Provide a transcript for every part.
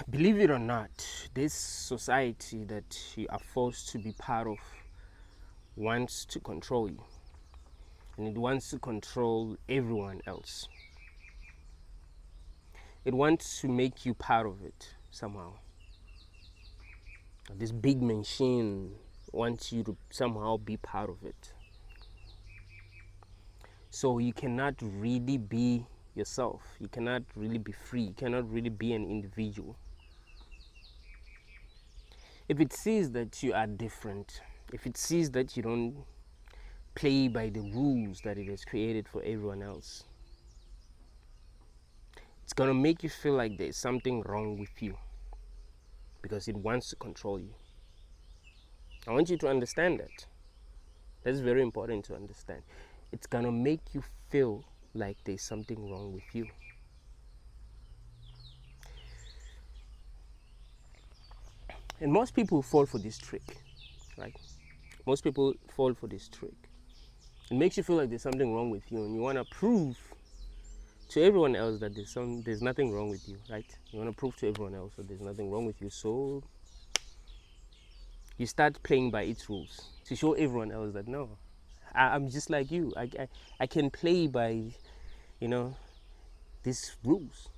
Believe it or not, this society that you are forced to be part of wants to control you, and it wants to control everyone else. It wants to make you part of it somehow. This big machine wants you to somehow be part of it. So you cannot really be yourself. You cannot really be free. You cannot really be an individual. If it sees that you are different, if it sees that you don't play by the rules that it has created for everyone else, it's going to make you feel like there's something wrong with you because it wants to control you. I want you to understand that. That's very important to understand. It's going to make you feel like there's something wrong with you. And most people fall for this trick, right? Most people fall for this trick. It makes you feel like there's something wrong with you, and you want to prove to everyone else that there's nothing wrong with you, right? You want to prove to everyone else that there's nothing wrong with you, so you start playing by its rules to show everyone else that no, I'm just like you. I can play by, these rules.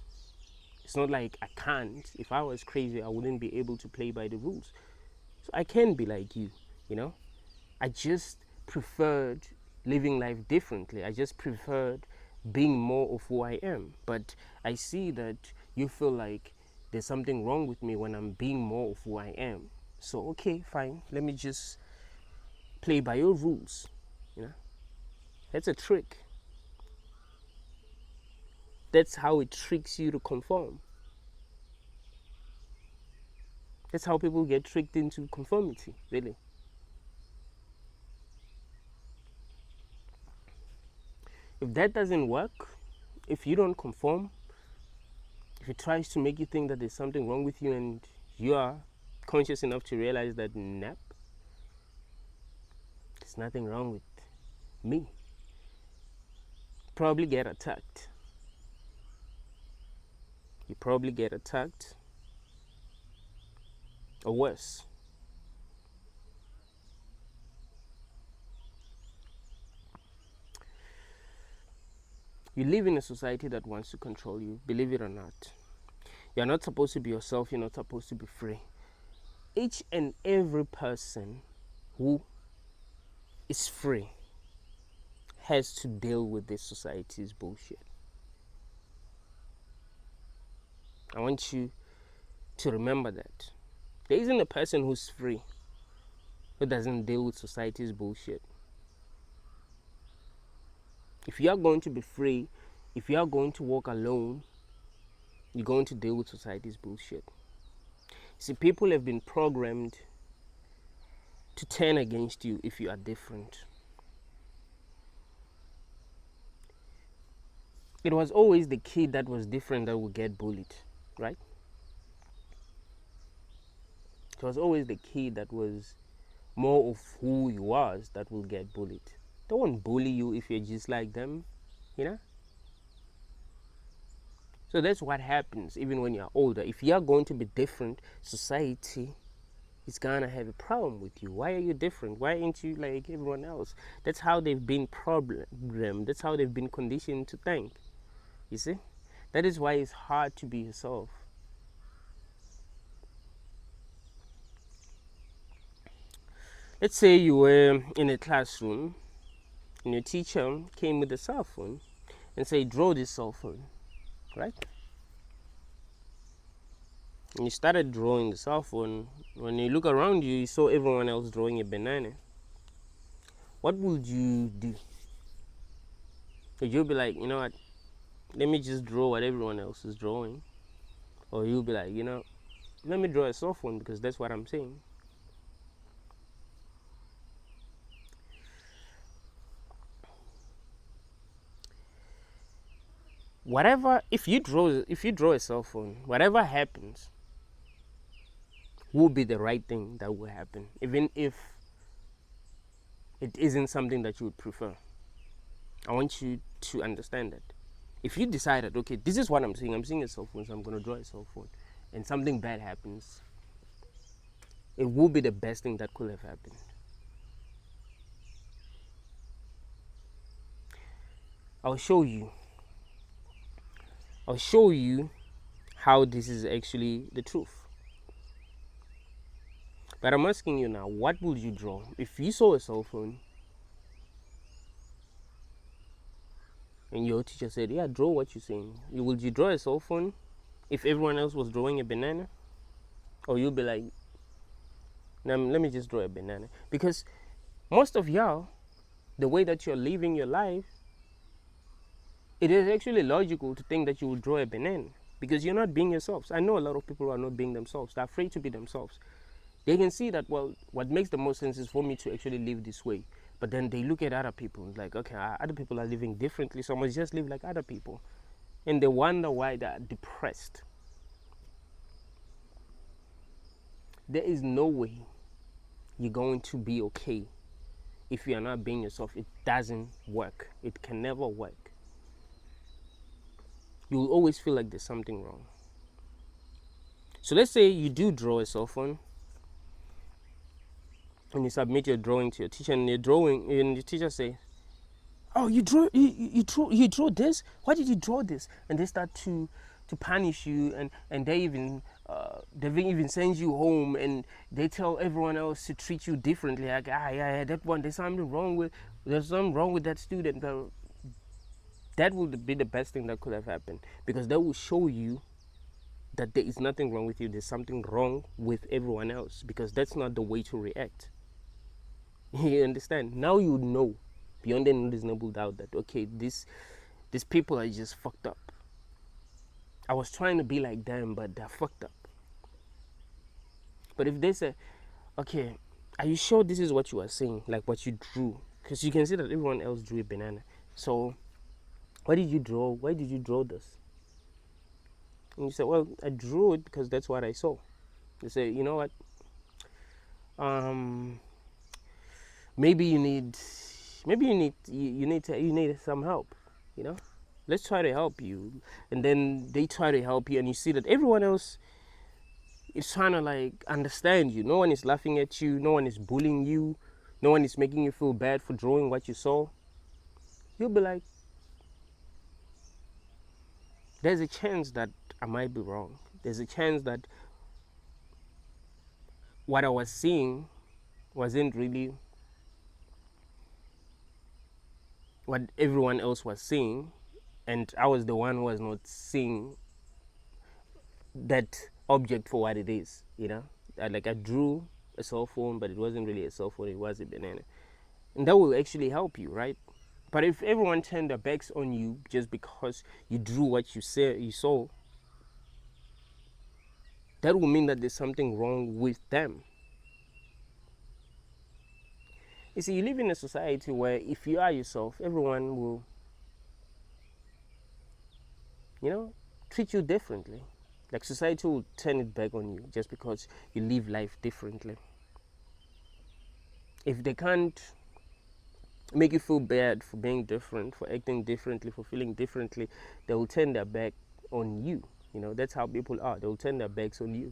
It's not like I can't. If I was crazy, I wouldn't be able to play by the rules. So I can be like you, I just preferred living life differently. I just preferred being more of who I am. But I see that you feel like there's something wrong with me when I'm being more of who I am. So, okay, fine. Let me just play by your rules, That's a trick. That's how it tricks you to conform. That's how people get tricked into conformity, really. If that doesn't work, if you don't conform, if it tries to make you think that there's something wrong with you and you are conscious enough to realize that, nope, there's nothing wrong with me, probably get attacked. You probably get attacked, or worse. You live in a society that wants to control you, believe it or not. You're not supposed to be yourself, you're not supposed to be free. Each and every person who is free has to deal with this society's bullshit. I want you to remember that. There isn't a person who's free who doesn't deal with society's bullshit. If you are going to be free, if you are going to walk alone, you're going to deal with society's bullshit. See, people have been programmed to turn against you if you are different. It was always the kid that was different that would get bullied, right? It was always the kid that was more of who he was that will get bullied. They won't bully you if you're just like them, So that's what happens even when you're older. If you're going to be different, society is gonna have a problem with you. Why are you different? Why ain't you like everyone else? That's how they've been programmed. That's how they've been conditioned to think. You see? That is why it's hard to be yourself. Let's say you were in a classroom and your teacher came with a cell phone and said, draw this cell phone, right? And you started drawing the cell phone. When you look around you, you saw everyone else drawing a banana. What would you do? Would you be like, you know what, let me just draw what everyone else is drawing? Or you'll be like, let me draw a cell phone because that's what I'm saying. Whatever, if you draw a cell phone, whatever happens will be the right thing that will happen, even if it isn't something that you would prefer. I want you to understand that. If you decided, okay, this is what I'm seeing a cell phone, so I'm going to draw a cell phone, and something bad happens, it will be the best thing that could have happened. I'll show you. I'll show you how this is actually the truth. But I'm asking you now, what would you draw? If you saw a cell phone and your teacher said, yeah, draw what you're saying, would you draw a cell phone if everyone else was drawing a banana? Or you'll be like, now let me just draw a banana. Because most of y'all, the way that you're living your life, it is actually logical to think that you will draw a banana because you're not being yourselves. I know a lot of people who are not being themselves. They're afraid to be themselves. They can see that, well, what makes the most sense is for me to actually live this way. But then they look at other people and like, okay, other people are living differently, so I must just live like other people. And they wonder why they're depressed. There is no way you're going to be okay if you are not being yourself. It doesn't work. It can never work. You will always feel like there's something wrong. So let's say you do draw a cell phone and you submit your drawing to your teacher, and your teacher say, oh, you drew this? Why did you draw this? And they start to punish you, and they even send you home, and they tell everyone else to treat you differently. Like, yeah, that one, there's something wrong with that student. That would be the best thing that could have happened, because that will show you that there is nothing wrong with you. There's something wrong with everyone else, because that's not the way to react. You understand? Now you know beyond any reasonable doubt that, okay, these people are just fucked up. I was trying to be like them, but they're fucked up. But if they say, okay, are you sure this is what you are saying, like what you drew? Because you can see that everyone else drew a banana. So what did you draw? Why did you draw this? And you say, well, I drew it because that's what I saw. They say, you know what? Maybe you need some help. You know, let's try to help you. And then they try to help you, and you see that everyone else is trying to like understand you. No one is laughing at you. No one is bullying you. No one is making you feel bad for drawing what you saw. You'll be like, there's a chance that I might be wrong. There's a chance that what I was seeing wasn't really what everyone else was seeing, and I was the one who was not seeing that object for what it is. You know, I drew a cell phone, but it wasn't really a cell phone. It was a banana, and that will actually help you, right? But if everyone turned their backs on you just because you drew what you saw, that will mean that there's something wrong with them. You see, you live in a society where if you are yourself, everyone will, treat you differently. Like society will turn it back on you just because you live life differently. If they can't make you feel bad for being different, for acting differently, for feeling differently, they will turn their back on you. That's how people are. They will turn their backs on you.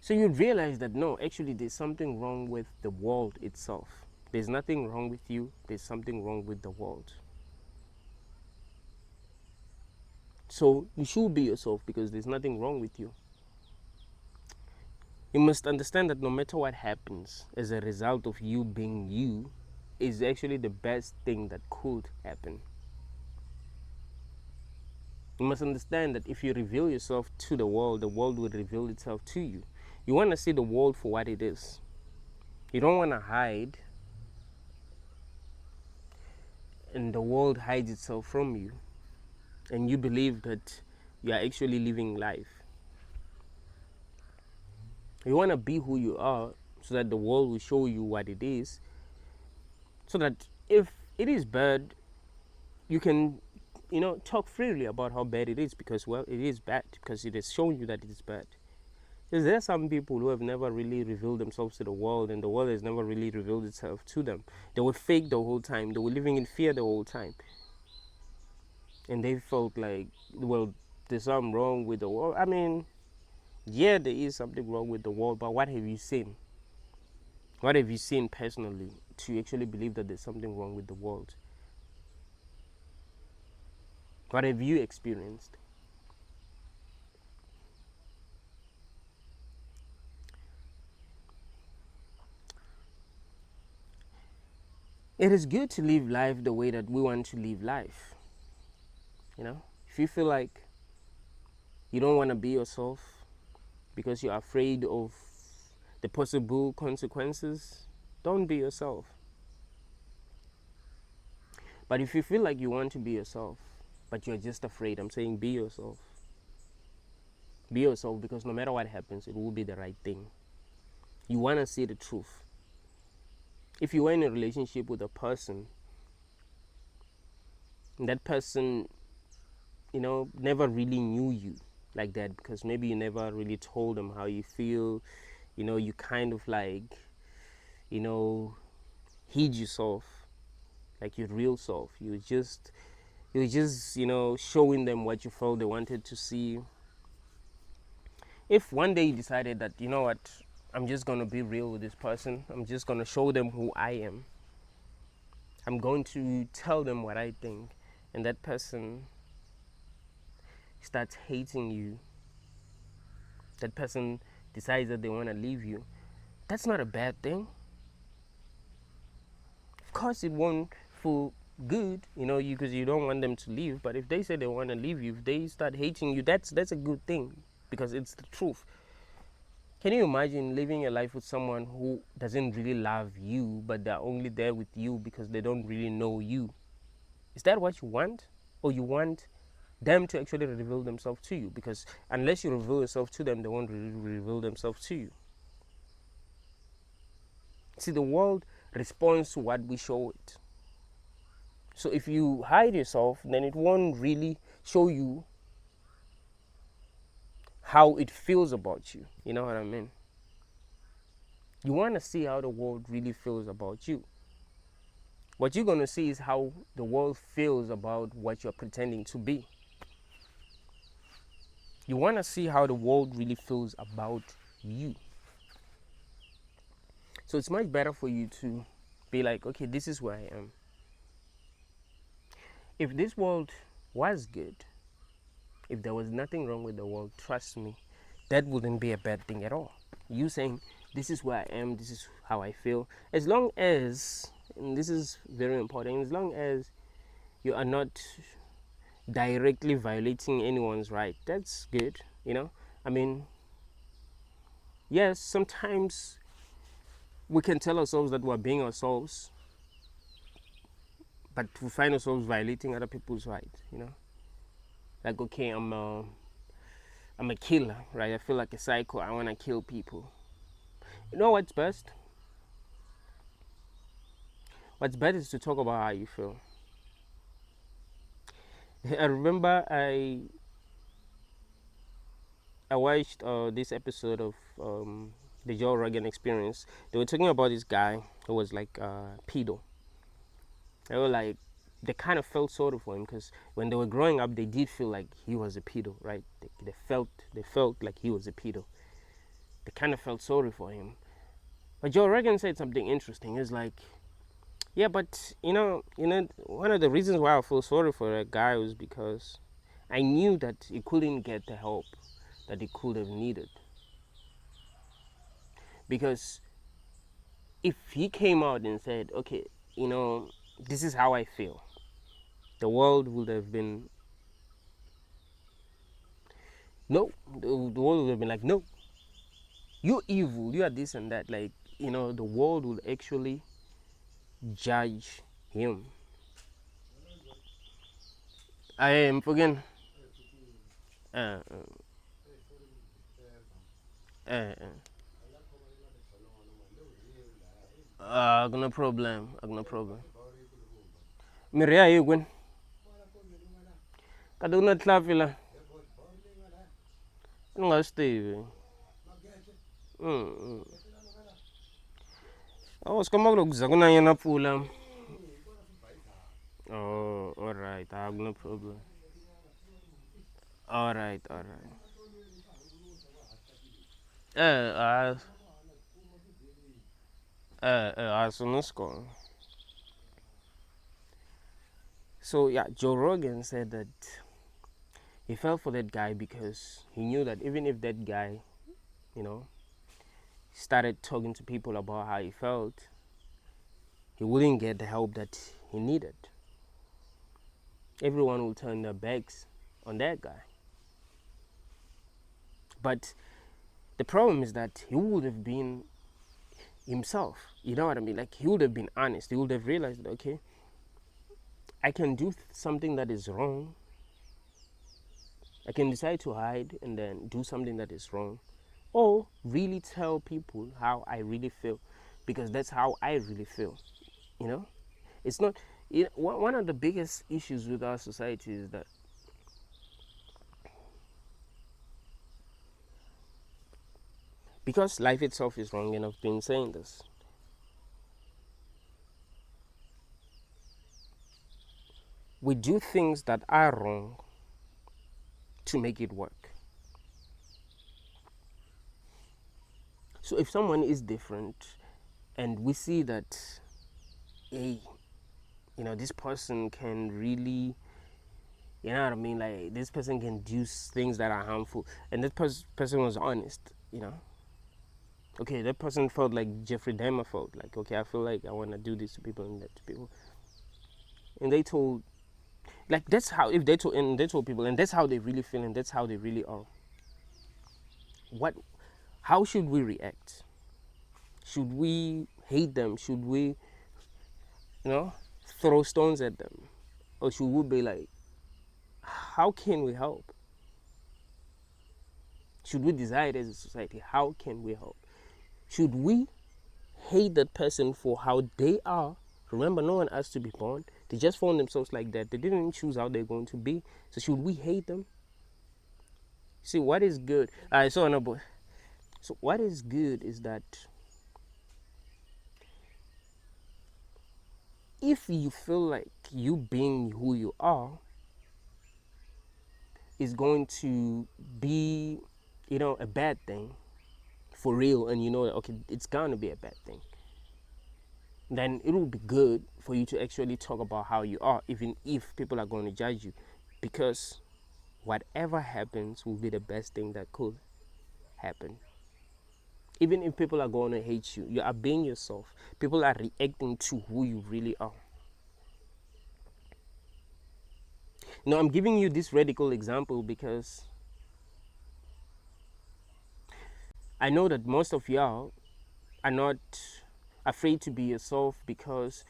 So you realize that no, actually there's something wrong with the world itself. There's nothing wrong with you. There's something wrong with the world. So you should be yourself because there's nothing wrong with you. You must understand that no matter what happens as a result of you being you is actually the best thing that could happen. You must understand that if you reveal yourself to the world will reveal itself to you. You want to see the world for what it is. You don't want to hide, and the world hides itself from you, and you believe that you are actually living life. You want to be who you are so that the world will show you what it is, so that if it is bad, you can talk freely about how bad it is, because well, it is bad because it has shown you that it is bad. Because there are some people who have never really revealed themselves to the world, and the world has never really revealed itself to them. They were fake the whole time. They were living in fear the whole time. And they felt like, well, there's something wrong with the world. I mean, yeah, there is something wrong with the world, but what have you seen? What have you seen personally to actually believe that there's something wrong with the world? What have you experienced? It is good to live life the way that we want to live life. You know, if you feel like you don't want to be yourself because you're afraid of the possible consequences, don't be yourself. But if you feel like you want to be yourself, but you're just afraid, I'm saying be yourself. Be yourself, because no matter what happens, it will be the right thing. You want to see the truth. If you were in a relationship with a person, and that person, never really knew you like that, because maybe you never really told them how you feel, you kind of like, hid yourself, like your real self. You just showing them what you felt they wanted to see. If one day you decided that, you know what, I'm just going to be real with this person, I'm just going to show them who I am, I'm going to tell them what I think, and that person starts hating you, that person decides that they want to leave you, that's not a bad thing. Of course it won't feel good, because you don't want them to leave, but if they say they want to leave you, if they start hating you, that's a good thing, because it's the truth. Can you imagine living a life with someone who doesn't really love you, but they're only there with you because they don't really know you? Is that what you want? Or you want them to actually reveal themselves to you? Because unless you reveal yourself to them, they won't really reveal themselves to you. See, the world responds to what we show it. So if you hide yourself, then it won't really show you how it feels about you. You know what I mean? You want to see how the world really feels about you. What you're going to see is how the world feels about what you're pretending to be. You want to see how the world really feels about you. So it's much better for you to be like, okay, this is where I am. If this world was good, if there was nothing wrong with the world, trust me, that wouldn't be a bad thing at all. You saying, this is where I am, this is how I feel, as long as, and this is very important, as long as you are not directly violating anyone's right, that's good. I mean, yes, sometimes we can tell ourselves that we're being ourselves, but we find ourselves violating other people's rights. Like, okay, I'm a killer, right? I feel like a psycho, I want to kill people. You know what's best? What's best is to talk about how you feel. I remember I watched this episode of the Joe Rogan Experience. They were talking about this guy who was like pedo. They kind of felt sorry for him, because when they were growing up, they did feel like he was a pedo, right? They felt like he was a pedo. They kind of felt sorry for him. But Joe Rogan said something interesting. He's like, yeah, but one of the reasons why I feel sorry for that guy was because I knew that he couldn't get the help that he could have needed. Because if he came out and said, okay, this is how I feel, the world would have been, no, the world would have been like, no, you're evil, you are this and that. Like, the world will actually judge him. I am forgetting. Uh, uh, uh, no problem. No problem. Miria yegwen. Kaduna tlafila. Nga Steve. Oh, skama kulokuza kunanyana pfula. Oh, all right. I have no problem. All right, all right. Uh, so no score. So yeah, Joe Rogan said that he fell for that guy because he knew that even if that guy, you know, started talking to people about how he felt, he wouldn't get the help that he needed. Everyone will turn their backs on that guy. But the problem is that he would have been himself. You know what I mean? Like, he would have been honest. He would have realized that, okay, I can do something that is wrong. I can decide to hide and then do something that is wrong, or really tell people how I really feel, because that's how I really feel. You know, it's not. One of the biggest issues with our society is that because life itself is wrong, and I've been saying this, we do things that are wrong to make it work. So if someone is different and we see that, hey, this person can really, you know what I mean, like this person can do things that are harmful, and that person was honest, okay, that person felt like Jeffrey Dahmer felt, like, okay, I feel like I want to do this to people and that to people, and they told, like, that's how, if they told, and they told people, and that's how they really feel, and that's how they really are, what how should we react? Should we hate them? Should we, throw stones at them? Or should we be like, how can we help? Should we decide as a society, how can we help? Should we hate that person for how they are? Remember, no one asked to be born. They just found themselves like that. They didn't choose how they're going to be. So should we hate them? See, what is good? So what is good is that if you feel like you being who you are is going to be, a bad thing for real, and you know that, okay, it's gonna be a bad thing, then it will be good for you to actually talk about how you are, even if people are going to judge you, because whatever happens will be the best thing that could happen. Even if people are going to hate you, you are being yourself. People are reacting to who you really are. I'm giving you this radical example because I know that most of y'all are not afraid to be yourself because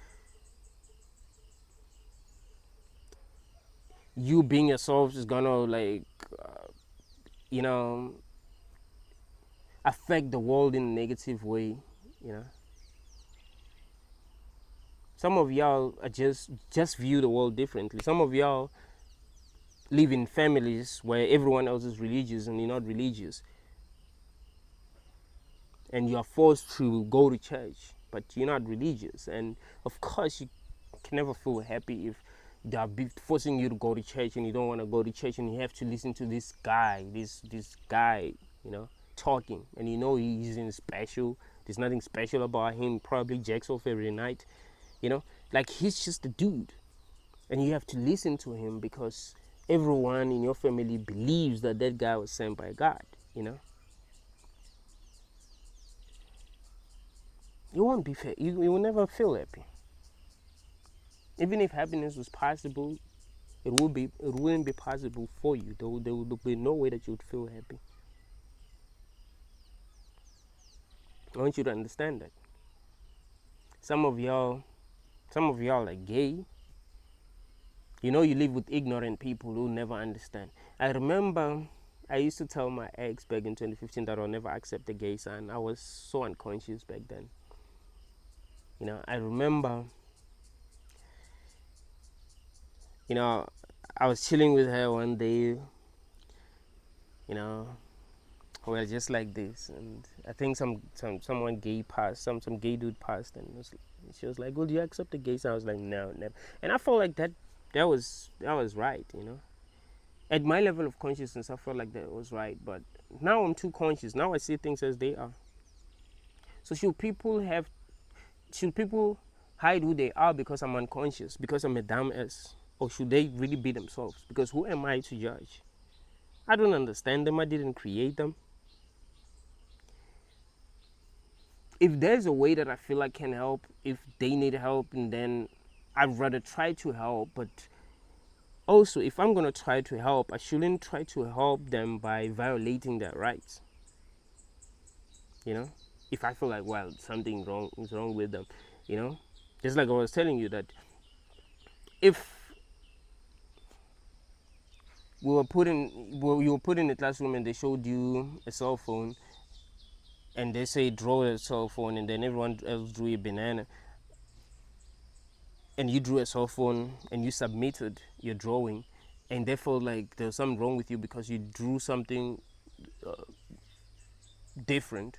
you being yourself is gonna, like, you know affect the world in a negative way. you know some of y'all are just view the world differently. Some of y'all live in families where everyone else is religious and you're not religious, and you are forced to go to church but you're not religious, and of course you can never feel happy if they are forcing you to go to church and you don't want to go to church, and you have to listen to this guy, talking, and he isn't special. There's nothing special about him. Probably jacks off every night, like he's just a dude, and you have to listen to him because everyone in your family believes that that guy was sent by God. You won't be fair. You will never feel happy. Even if happiness was possible, it wouldn't be possible for you. There would be no way that you would feel happy. I want you to understand that. Some of y'all are gay. You live with ignorant people who never understand. I remember I used to tell my ex back in 2015 that I'll never accept a gay son. I was so unconscious back then. I remember, I was chilling with her one day, well, just like this, and I think someone gay passed, some gay dude passed, and she was like, "Well, do you accept the gay son?" I was like, "No, never." And I felt like that was right. At my level of consciousness, I felt like that was right, but now I'm too conscious. Now I see things as they are. So should people hide who they are because I'm unconscious, because I'm a dumb ass? Or should they really be themselves? Because who am I to judge? I don't understand them. I didn't create them. If there's a way that I feel I can help, if they need help, and then I'd rather try to help. But also, if I'm going to try to help, I shouldn't try to help them by violating their rights. You know, if I feel like, well, something wrong is wrong with them, you know, just like I was telling you that if you were put in a classroom and they showed you a cell phone and they say draw a cell phone, and then everyone else drew a banana, and you drew a cell phone and you submitted your drawing, and they felt like there was something wrong with you because you drew something different.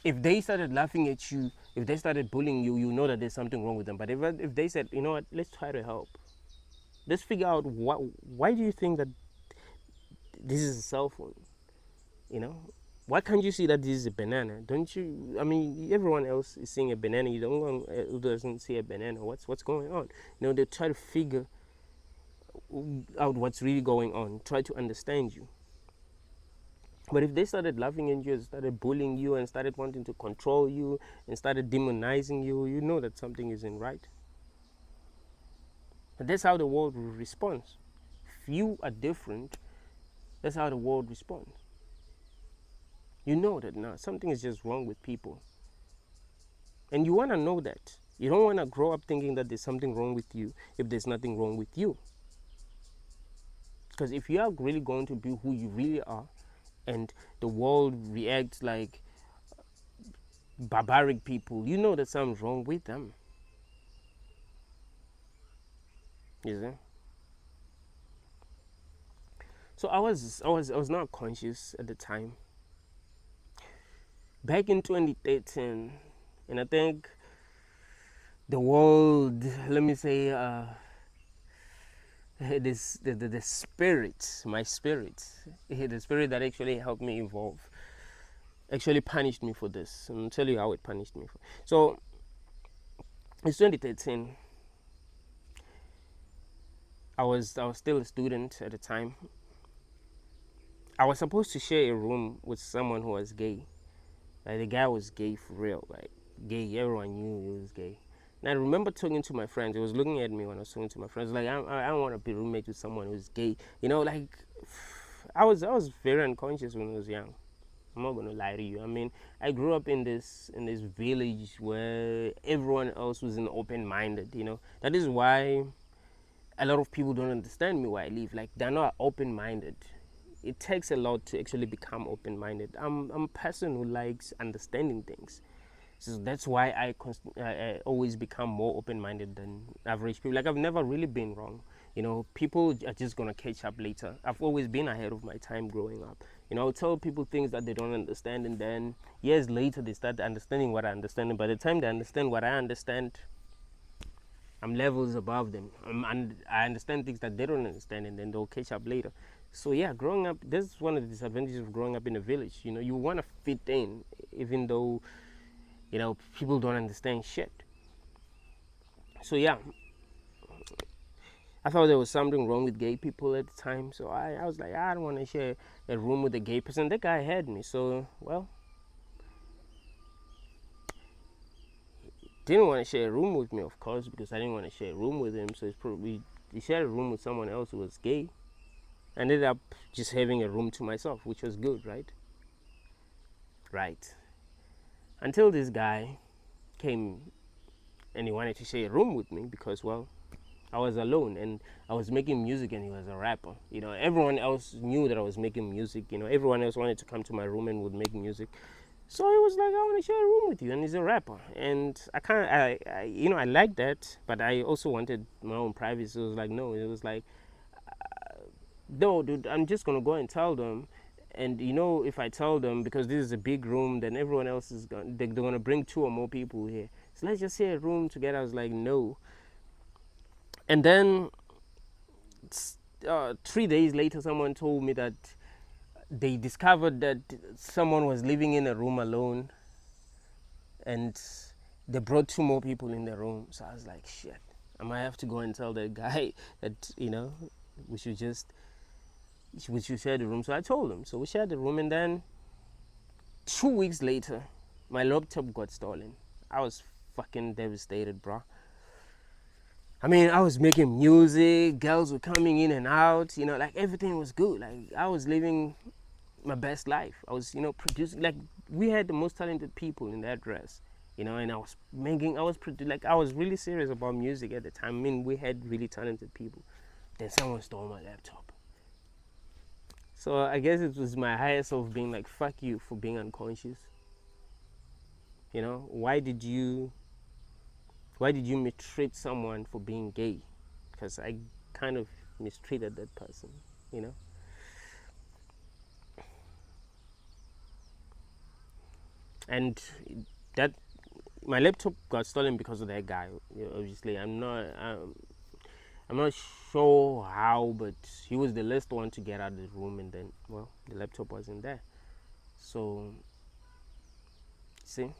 If they started laughing at you, if they started bullying you, you know that there's something wrong with them. But if they said, you know what, let's try to help, let's figure out why do you think that this is a cell phone, you know, why can't you see that this is a banana? Don't you? I mean, everyone else is seeing a banana. You're the only one who doesn't see a banana. What's going on? You know, they try to figure out what's really going on. Try to understand you. But if they started laughing at you and started bullying you and started wanting to control you and started demonizing you, you know that something isn't right. And that's how the world responds. If you are different, that's how the world responds. You know that now something is just wrong with people. And you want to know that. You don't want to grow up thinking that there's something wrong with you if there's nothing wrong with you. Because if you are really going to be who you really are, and the world reacts like barbaric people, you know that something's wrong with them. You see? So I was not conscious at the time. Back in 2013, and I think the world, let me say, the spirit, my spirit, the spirit that actually helped me evolve, actually punished me for this. And I'll tell you how it punished me. So it's 2013. I was still a student at the time. I was supposed to share a room with someone who was gay. Like, the guy was gay for real, like gay. Everyone knew he was gay. And I remember talking to my friends. He was looking at me when I was talking to my friends. Like, I don't want to be roommate with someone who's gay. You know, like, I was very unconscious when I was young. I'm not gonna lie to you. I mean, I grew up in this village where everyone else was open-minded. You know, that is why a lot of people don't understand me where I live. Like, they're not open-minded. It takes a lot to actually become open-minded. I'm a person who likes understanding things. So that's why I always become more open-minded than average people. Like, I've never really been wrong. You know, people are just going to catch up later. I've always been ahead of my time growing up. You know, I tell people things that they don't understand, and then years later they start understanding what I understand. And by the time they understand what I understand, I'm levels above them. I understand things that they don't understand, and then they'll catch up later. So yeah, growing up, this is one of the disadvantages of growing up in a village. You know, you want to fit in, even though, you know, people don't understand shit. So yeah, I thought there was something wrong with gay people at the time. So I was like, I don't want to share a room with a gay person. That guy had me. So, well, didn't want to share a room with me, of course, because I didn't want to share a room with him. So he shared a room with someone else who was gay. I ended up just having a room to myself, which was good, right? Right. Until this guy came and he wanted to share a room with me because, well, I was alone and I was making music and he was a rapper. You know, everyone else knew that I was making music. You know, everyone else wanted to come to my room and would make music. So he was like, I want to share a room with you, and he's a rapper. And I liked that, but I also wanted my own privacy. So it was like, no, it was like, no, dude, I'm just going to go and tell them. And, you know, if I tell them, because this is a big room, then everyone else is they're going to bring 2 or more people here. So let's just share a room together. I was like, no. And then 3 days later, someone told me that they discovered that someone was living in a room alone, and they brought 2 more people in the room. So I was like, shit, I might have to go and tell that guy that, we should share the room. So I told him. So we shared the room, and then 2 weeks later, my laptop got stolen. I was fucking devastated, bro. I mean, I was making music, girls were coming in and out, like everything was good. Like I was living my best life. I was, producing, like we had the most talented people in that dress, and I was I was really serious about music at the time. I mean, we had really talented people. Then someone stole my laptop. So I guess it was my higher self being like, fuck you for being unconscious. Why did you mistreat someone for being gay? Because I kind of mistreated that person, and that my laptop got stolen because of that guy. Obviously, I'm not sure how, but he was the last one to get out of the room, and then, well, the laptop wasn't there. So, see,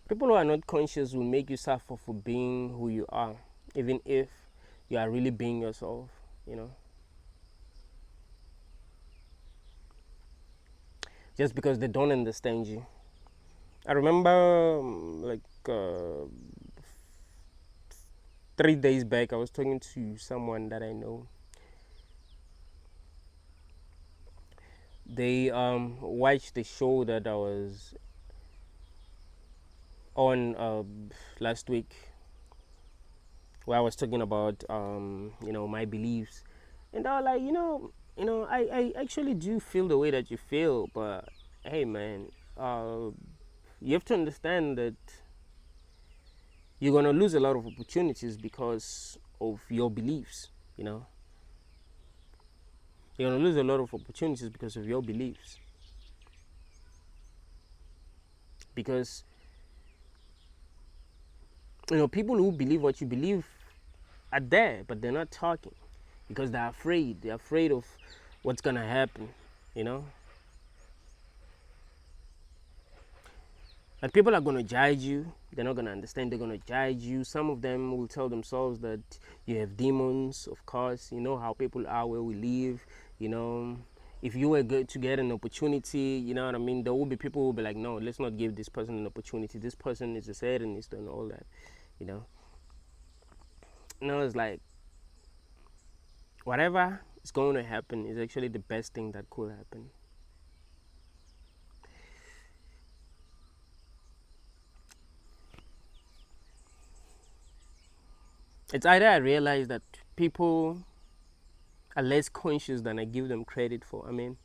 people who are not conscious will make you suffer for being who you are, even if you are really being yourself, just because they don't understand you. I remember, 3 days back, I was talking to someone that I know. They watched the show that I was on last week, where I was talking about my beliefs, and they were like, I actually do feel the way that you feel, but hey, man, you have to understand that you're gonna lose a lot of opportunities because of your beliefs. You're gonna lose a lot of opportunities because of your beliefs. Because people who believe what you believe are there, but they're not talking because they're afraid. They're afraid of what's gonna happen. Like, people are gonna judge you. They're not gonna understand. They're gonna judge you. Some of them will tell themselves that you have demons. Of course, you know how people are where we live. If you were good to get an opportunity, you know what I mean. There will be people who will be like, no, let's not give this person an opportunity. This person is a Satanist and all that. It's like, whatever is going to happen is actually the best thing that could happen. It's either I realize that people are less conscious than I give them credit for. I mean,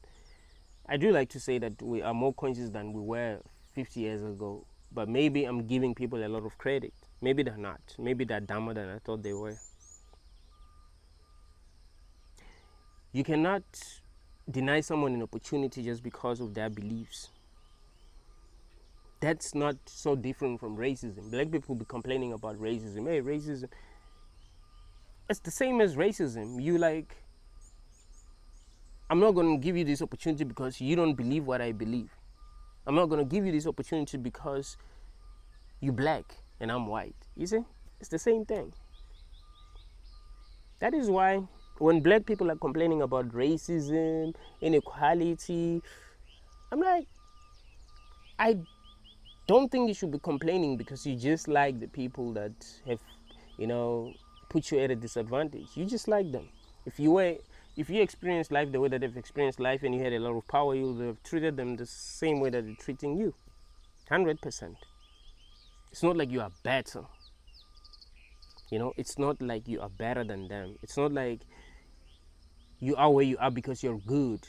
I do like to say that we are more conscious than we were 50 years ago, but maybe I'm giving people a lot of credit. Maybe they're not. Maybe they're dumber than I thought they were. You cannot deny someone an opportunity just because of their beliefs. That's not so different from racism. Black people be complaining about racism. Hey, racism. It's the same as racism. I'm not going to give you this opportunity because you don't believe what I believe. I'm not going to give you this opportunity because you're black and I'm white. You see? It's the same thing. That is why when black people are complaining about racism, inequality, I'm like, I don't think you should be complaining because you just like the people that have, put you at a disadvantage. You just like them. If you experienced life the way that they've experienced life and you had a lot of power, you would have treated them the same way that they're treating you. 100%. It's not like you are better. It's not like you are better than them. It's not like you are where you are because you're good.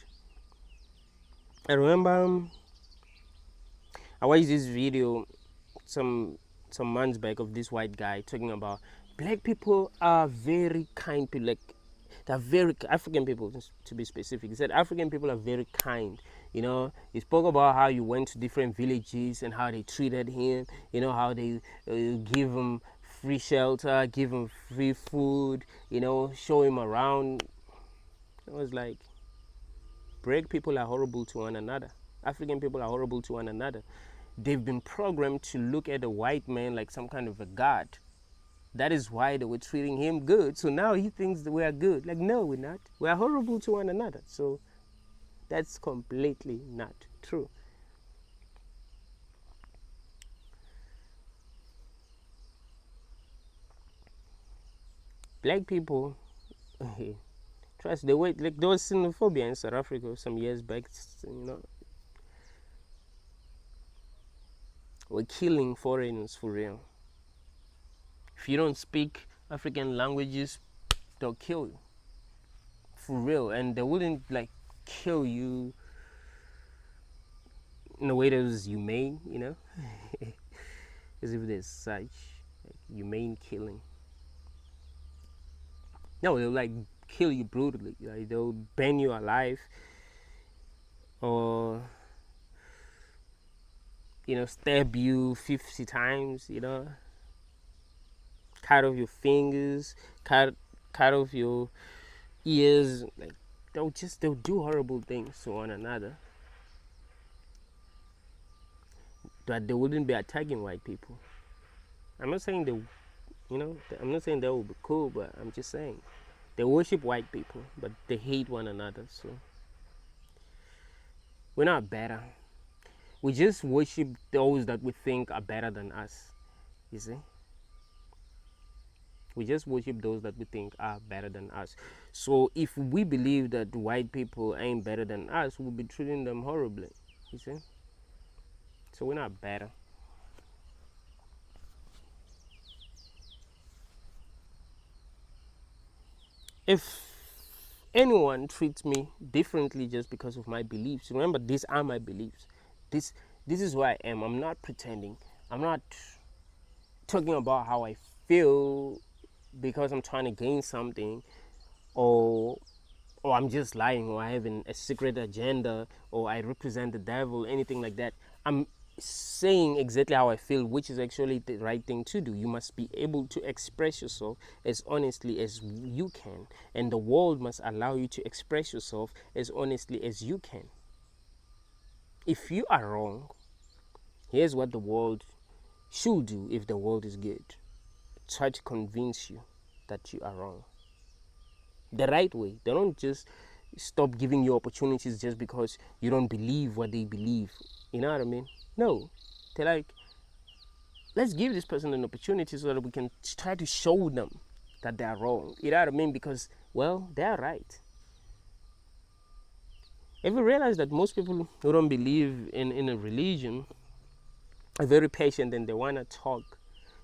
I remember I watched this video some months back of this white guy talking about black people are very kind people. Like, they're very African people, to be specific. He said African people are very kind. He spoke about how he went to different villages and how they treated him. How they give him free shelter, give him free food. Show him around. It was like, black people are horrible to one another. African people are horrible to one another. They've been programmed to look at a white man like some kind of a god. That is why they were treating him good. So now he thinks that we are good. Like, no, we're not. We are horrible to one another. So that's completely not true. Black people, trust the way, like there was xenophobia in South Africa some years back. We're killing foreigners for real. If you don't speak African languages, they'll kill you for real. And they wouldn't like kill you in a way that was humane, as if there's such like humane killing. No, they'll like kill you brutally. Like they'll burn you alive, or stab you 50 times. Cut off your fingers, cut off your ears. Like they'll do horrible things to one another. That they wouldn't be attacking white people. I'm not saying I'm not saying that would be cool, but I'm just saying they worship white people, but they hate one another. So we're not better. We just worship those that we think are better than us. You see? We just worship those that we think are better than us. So if we believe that white people ain't better than us, we'll be treating them horribly. You see? So we're not better. If anyone treats me differently just because of my beliefs, remember, these are my beliefs. This is who I am. I'm not pretending. I'm not talking about how I feel because I'm trying to gain something, or I'm just lying, or I have a secret agenda, or I represent the devil, anything like that. I'm saying exactly how I feel, which is actually the right thing to do. You must be able to express yourself as honestly as you can, and the world must allow you to express yourself as honestly as you can. If you are wrong, here's what the world should do. If the world is good, try to convince you that you are wrong the right way. They don't just stop giving you opportunities just because you don't believe what they believe. You know what I mean? No. They're like, let's give this person an opportunity so that we can try to show them that they are wrong. You know what I mean? Because, well, they are right. Have you realized that most people who don't believe in a religion are very patient, and they want to talk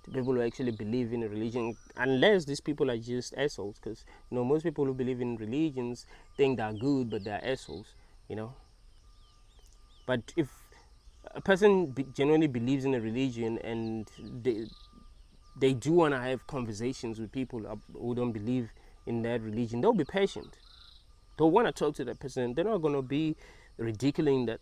to people who actually believe in a religion, unless these people are just assholes? Because most people who believe in religions think they're good, but they're assholes. But if a person genuinely believes in a religion, and they do want to have conversations with people who don't believe in that religion, they'll be patient. They'll want to talk to that person. They're not going to be ridiculing that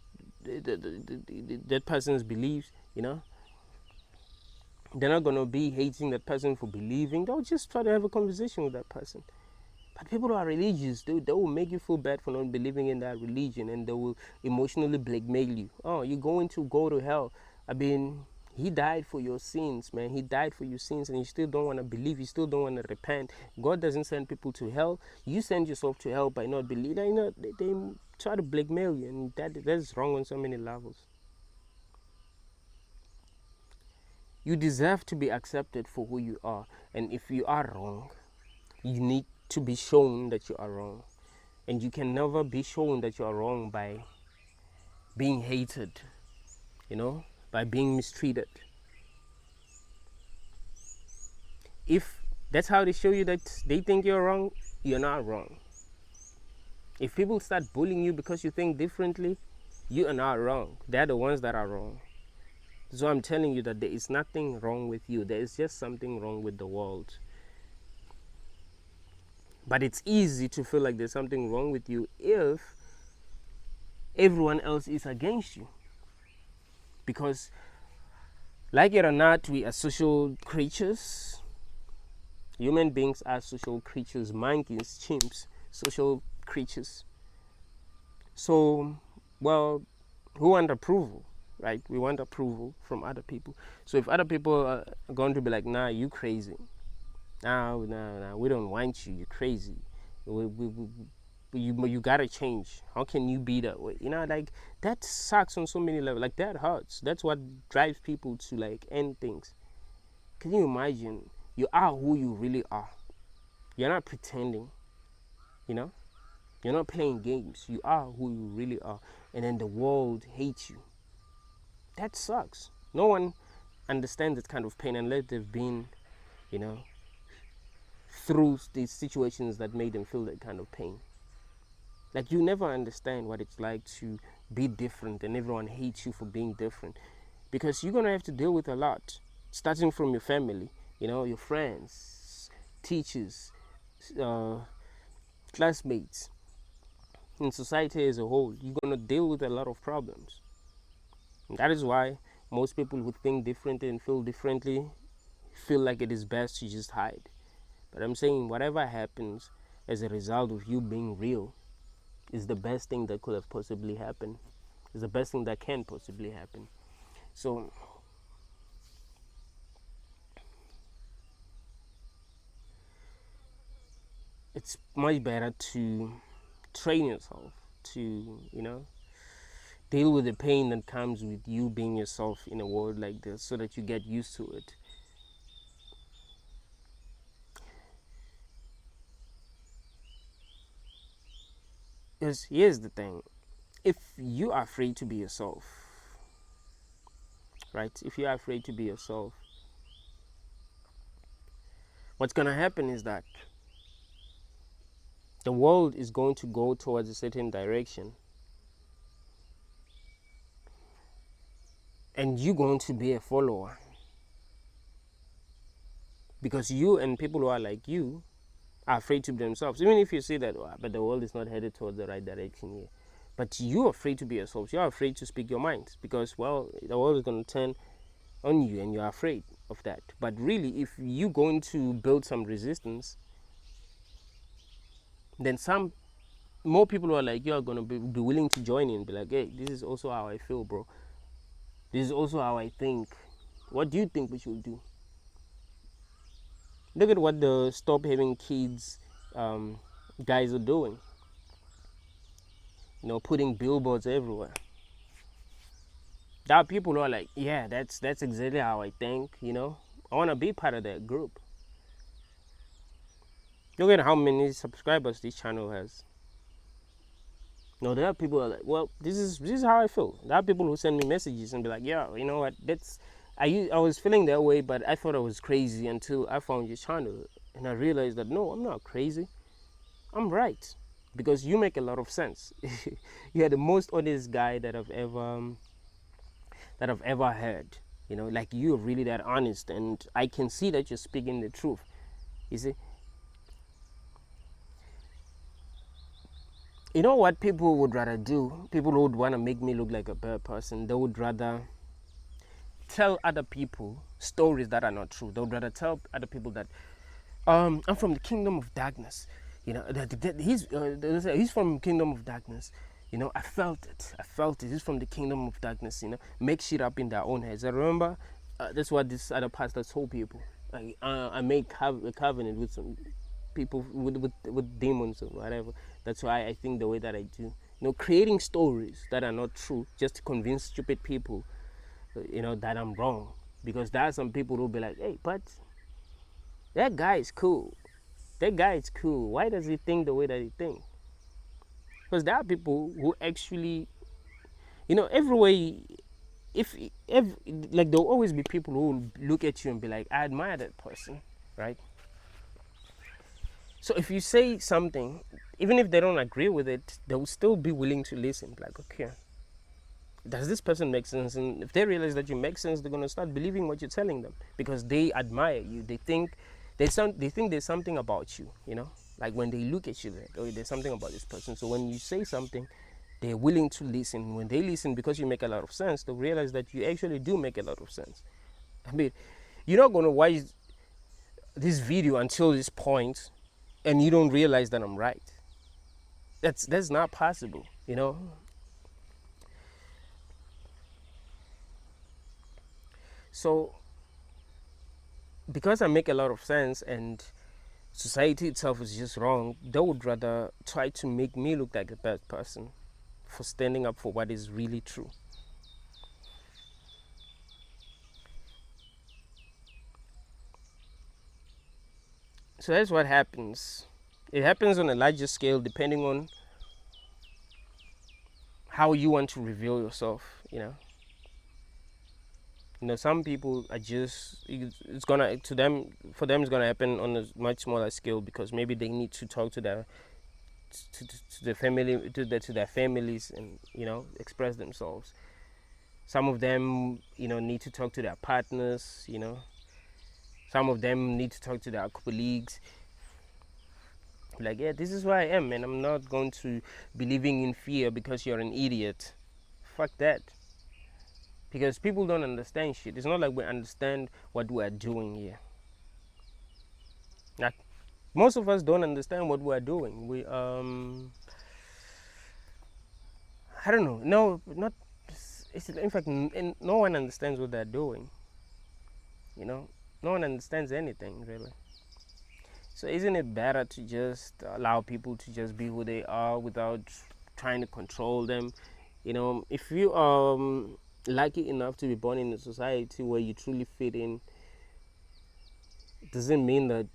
person's beliefs. They're not going to be hating that person for believing. They'll just try to have a conversation with that person. But people who are religious, they will make you feel bad for not believing in that religion, and they will emotionally blackmail you. Oh, you're going to go to hell. I mean, he died for your sins, man. He died for your sins, and you still don't want to believe. You still don't want to repent. God doesn't send people to hell. You send yourself to hell by not believing. They try to blackmail you, and that's wrong on so many levels. You deserve to be accepted for who you are, and if you are wrong, you need to be shown that you are wrong. And you can never be shown that you are wrong by being hated, by being mistreated. If that's how they show you that they think you're wrong, you're not wrong. If people start bullying you because you think differently, you are not wrong. They're the ones that are wrong. So I'm telling you that there is nothing wrong with you. There is just something wrong with the world. But it's easy to feel like there's something wrong with you if everyone else is against you. Because, like it or not, we are social creatures. Human beings are social creatures, monkeys, chimps, social creatures. So, well, we want approval, right? We want approval from other people. So if other people are going to be like, nah, you crazy. Nah, we don't want you. You're crazy. You gotta change. How can you be that way? Like that sucks on so many levels. Like that hurts. That's what drives people to like end things. Can you imagine? You are who you really are. You're not pretending. You know, you're not playing games. You are who you really are, and then the world hates you. That sucks. No one understands that kind of pain unless they've been, you know, through these situations that made them feel that kind of pain. Like you never understand what it's like to be different and everyone hates you for being different, because you're gonna have to deal with a lot, starting from your family, your friends, teachers, uh, classmates, in society as a whole. You're gonna deal with a lot of problems. And that is why most people who think differently and feel differently feel like it is best to just hide. But I'm saying whatever happens as a result of you being real is the best thing that could have possibly happened. Is the best thing that can possibly happen. So it's much better to train yourself to, deal with the pain that comes with you being yourself in a world like this, so that you get used to it. Because here's the thing, if you are afraid to be yourself, right? If you are afraid to be yourself, what's going to happen is that the world is going to go towards a certain direction, and you're going to be a follower, because you and people who are like you are afraid to be themselves. Even if you say that, oh, but the world is not headed towards the right direction here, but you're afraid to be yourself. You're afraid to speak your mind because, well, the world is going to turn on you and you're afraid of that. But really, if you're going to build some resistance, then some more people who are like you are going to be willing to join in, be like, hey, this is also how I feel, bro. This is also how I think. What do you think we should do? Look at what the Stop Having Kids guys are doing. Putting billboards everywhere. There are people who are like, yeah, that's exactly how I think. I want to be part of that group. Look at how many subscribers this channel has. There are people who are like, well, this is how I feel. There are people who send me messages and be like, yeah, you know what, I was feeling that way, but I thought I was crazy until I found your channel, and I realized that no, I'm not crazy. I'm right, because you make a lot of sense. You're the most honest guy that I've ever heard. Like you're really that honest, and I can see that you're speaking the truth. You see. You know what people would rather do? People who would want to make me look like a bad person, they would rather tell other people stories that are not true. They would rather tell other people that I'm from the kingdom of darkness. He's from kingdom of darkness. I felt it. He's from the kingdom of darkness. Make shit up in their own heads. I remember that's what this other pastor told people. I made a covenant with some people with demons or whatever. That's why I think the way that I do. Creating stories that are not true just to convince stupid people, that I'm wrong. Because there are some people who'll be like, hey, but that guy is cool. Why does he think the way that he thinks? Because there are people who actually, every way, like there'll always be people who will look at you and be like, I admire that person, right? So if you say something, even if they don't agree with it, they will still be willing to listen. Like, okay, does this person make sense? And if they realize that you make sense, they're gonna start believing what you're telling them because they admire you. They think there's something about you. Like when they look at you, like, oh, there's something about this person. So when you say something, they're willing to listen. When they listen, because you make a lot of sense, they'll realize that you actually do make a lot of sense. I mean, you're not going to watch this video until this point and you don't realize that I'm right. That's not possible, you know. So because I make a lot of sense and society itself is just wrong, they would rather try to make me look like a bad person for standing up for what is really true. So that's what happens. It happens on a larger scale depending on how you want to reveal yourself, you know. You know, some people are just, it's gonna, to them, for them it's gonna happen on a much smaller scale because maybe they need to talk to their to the family, to their families, and you know, express themselves. Some of them, you know, need to talk to their partners, you know. Some of them need to talk to their colleagues. Like, yeah, this is who I am, and I'm not going to be living in fear because you're an idiot. Fuck that. Because people don't understand shit. It's not like we understand what we're doing here. Like, most of us don't understand what we're doing. I don't know. No, not. It's, in fact, no one understands what they're doing. You know, no one understands anything really. So isn't it better to just allow people to just be who they are without trying to control them? You know, if you are lucky enough to be born in a society where you truly fit in, it doesn't mean that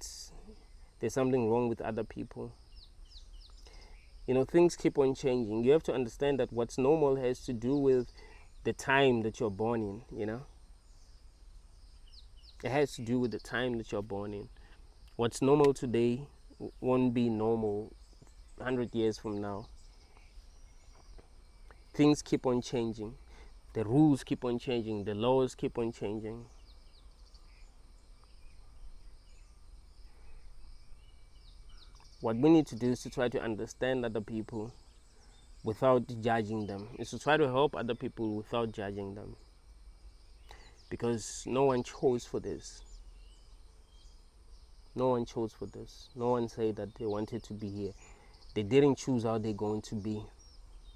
there's something wrong with other people. You know, things keep on changing. You have to understand that what's normal has to do with the time that you're born in, you know. It has to do with the time that you're born in. What's normal today won't be normal 100 years from now. Things keep on changing. The rules keep on changing. The laws keep on changing. What we need to do is to try to understand other people without judging them. Is to try to help other people without judging them. Because no one chose for this. No one chose for this. No one said that they wanted to be here. They didn't choose how they're going to be,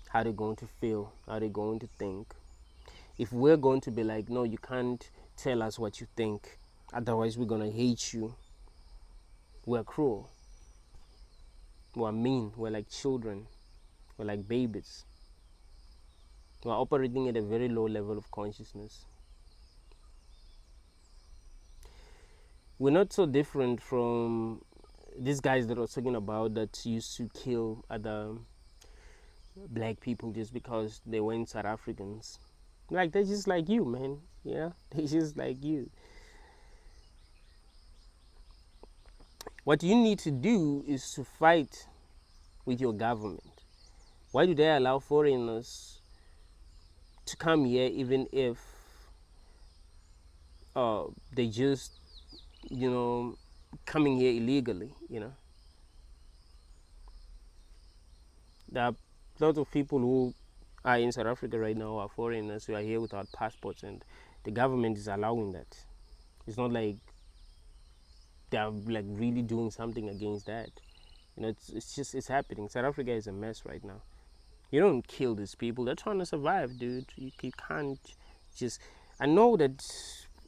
how they're going to feel, how they're going to think. If we're going to be like, no, you can't tell us what you think, otherwise we're going to hate you, we're cruel. We're mean. We're like children. We're like babies. We're operating at a very low level of consciousness. We're not so different from these guys that I was talking about that used to kill other black people just because they weren't South Africans. Like, they're just like you, man. Yeah, they're just like you. What you need to do is to fight with your government. Why do they allow foreigners to come here even if they just, you know, coming here illegally, you know? There are lots of people who are in South Africa right now are foreigners who are here without passports, and the government is allowing that. It's not like they are like really doing something against that. You know, it's just, it's happening. South Africa is a mess right now. You don't kill these people. They're trying to survive, dude. You can't just. I know that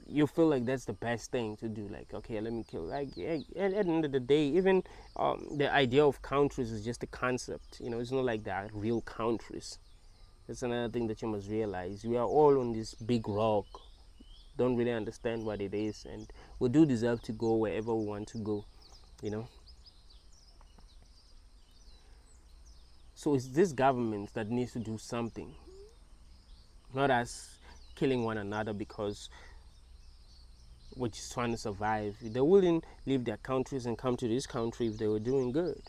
you feel like that's the best thing to do. Like, okay, let me kill. Like, at the end of the day, even the idea of countries is just a concept. You know, it's not like they are real countries. That's another thing that you must realize. We are all on this big rock. Don't really understand what it is, and we do deserve to go wherever we want to go. You know. So it's this government that needs to do something, not us killing one another because we're just trying to survive. They wouldn't leave their countries and come to this country if they were doing good.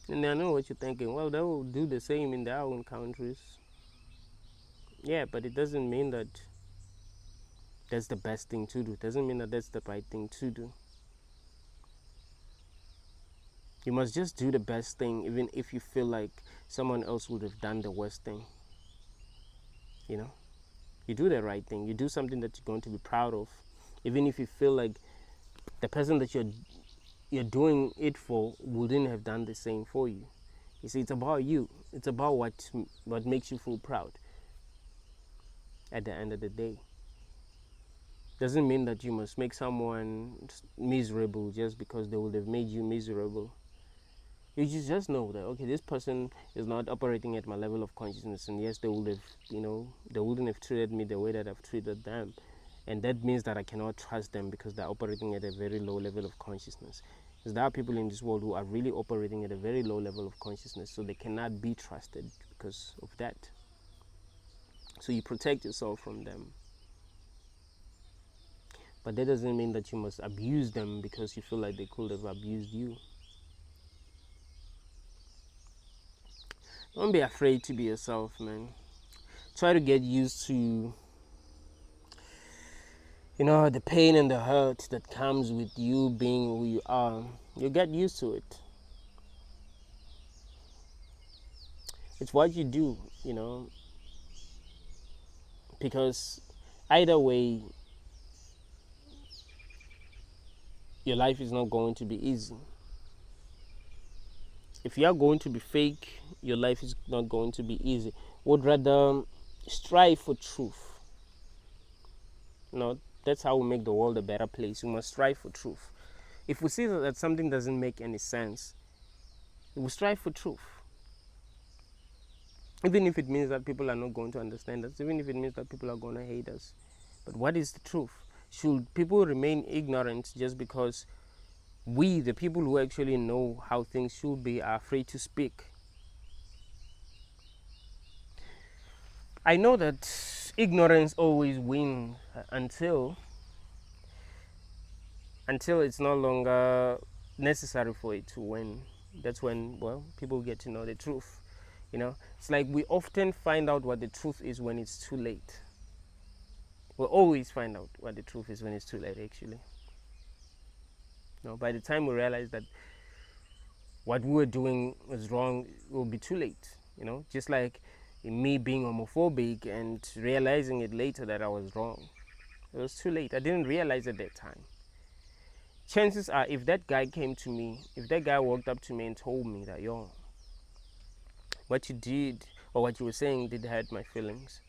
And I know what you're thinking. Well, they will do the same in their own countries. Yeah, but it doesn't mean that that's the best thing to do. It doesn't mean that that's the right thing to do. You must just do the best thing, even if you feel like someone else would have done the worst thing. You know, you do the right thing. You do something that you're going to be proud of, even if you feel like the person that you're doing it for wouldn't have done the same for you. You see, it's about you. It's about what makes you feel proud. At the end of the day, doesn't mean that you must make someone miserable just because they would have made you miserable. You just know that, okay, this person is not operating at my level of consciousness, and yes, they would have, they wouldn't have treated me the way that I've treated them, and that means that I cannot trust them because they're operating at a very low level of consciousness. Because there are people in this world who are really operating at a very low level of consciousness, so they cannot be trusted because of that. So you protect yourself from them. But that doesn't mean that you must abuse them because you feel like they could have abused you. Don't be afraid to be yourself, man. Try to get used to, the pain and the hurt that comes with you being who you are. You get used to it. It's what you do, because either way, your life is not going to be easy. If you are going to be fake, your life is not going to be easy. Would rather strive for truth. That's how we make the world a better place. We must strive for truth. If we see that something doesn't make any sense, we strive for truth. Even if it means that people are not going to understand us, even if it means that people are going to hate us. But what is the truth? Should people remain ignorant just because we, the people who actually know how things should be, are afraid to speak? I know that ignorance always wins until it's no longer necessary for it to win. That's when, people get to know the truth. It's like we often find out what the truth is when it's too late. We'll always find out what the truth is when it's too late, actually. By the time we realize that what we were doing was wrong, it will be too late. Just like me being homophobic and realizing it later that I was wrong. It was too late. I didn't realize at that time. Chances are, if that guy came to me, if that guy walked up to me and told me that, what you did or what you were saying did hurt my feelings,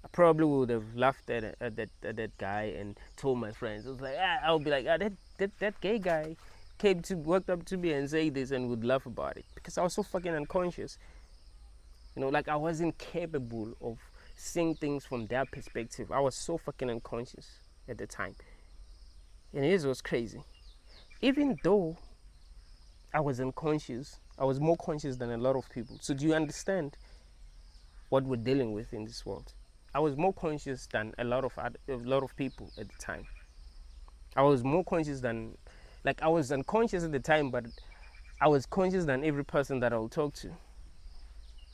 I probably would have laughed at that guy and told my friends. I was like, I would be like, that gay guy walked up to me and say this, and would laugh about it because I was so fucking unconscious. Like I wasn't capable of seeing things from their perspective. I was so fucking unconscious at the time, and it was crazy. Even though I was unconscious, I was more conscious than a lot of people. So do you understand what we're dealing with in this world? I was more conscious than a lot of people at the time. I was more conscious than, I was unconscious at the time, but I was conscious than every person that I'll talk to.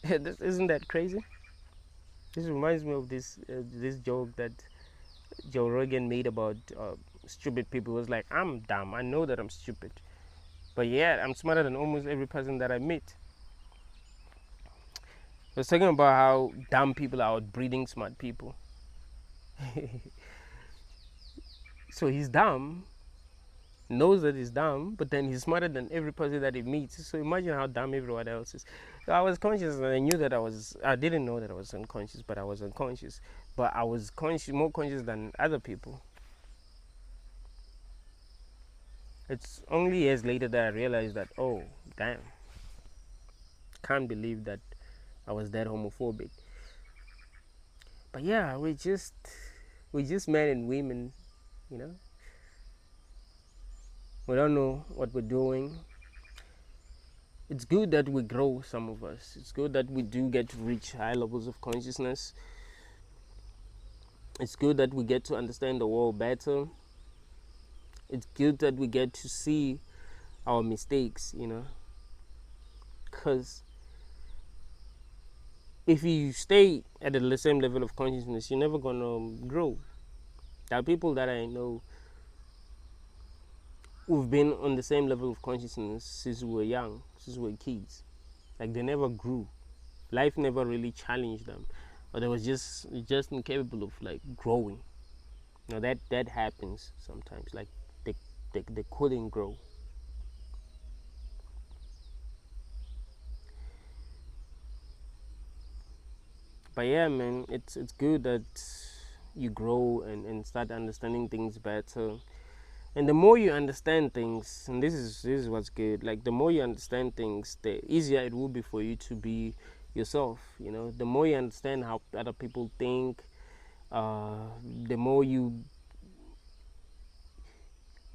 Isn't that crazy? This reminds me of this joke that Joe Rogan made about stupid people. It was like, I'm dumb. I know that I'm stupid, but yeah, I'm smarter than almost every person that I meet. I was talking about how dumb people are outbreeding smart people. So he's dumb, knows that he's dumb, but then he's smarter than every person that he meets. So imagine how dumb everyone else is. So I was conscious, and I knew that I didn't know that I was unconscious, but I was unconscious. But I was more conscious than other people. It's only years later that I realized that, oh, damn, can't believe that I was that homophobic. But yeah, we're just men and women, We don't know what we're doing. It's good that we grow, some of us. It's good that we do get to reach high levels of consciousness. It's good that we get to understand the world better. It's good that we get to see our mistakes, Because if you stay at the same level of consciousness, you're never going to grow. There are people that I know we've been on the same level of consciousness since we were young, since we were kids. Like they never grew. Life never really challenged them, or they was just incapable of like growing. That happens sometimes. Like they couldn't grow. But yeah, man, it's good that you grow and start understanding things better. And the more you understand things, and this is what's good. Like the more you understand things, the easier it will be for you to be yourself. The more you understand how other people think, the more you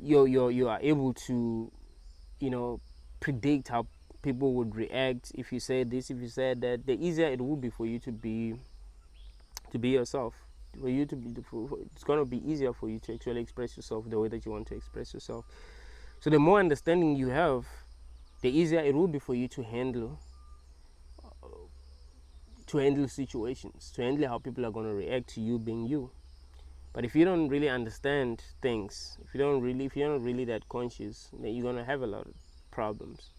are able to, you know, predict how people would react if you said this, if you said that. The easier it will be for you to be yourself. For you to be, it's gonna be easier for you to actually express yourself the way that you want to express yourself. So the more understanding you have, the easier it will be for you to handle situations, to handle how people are gonna react to you being you. But if you don't really understand things, if you're not really that conscious, then you're gonna have a lot of problems.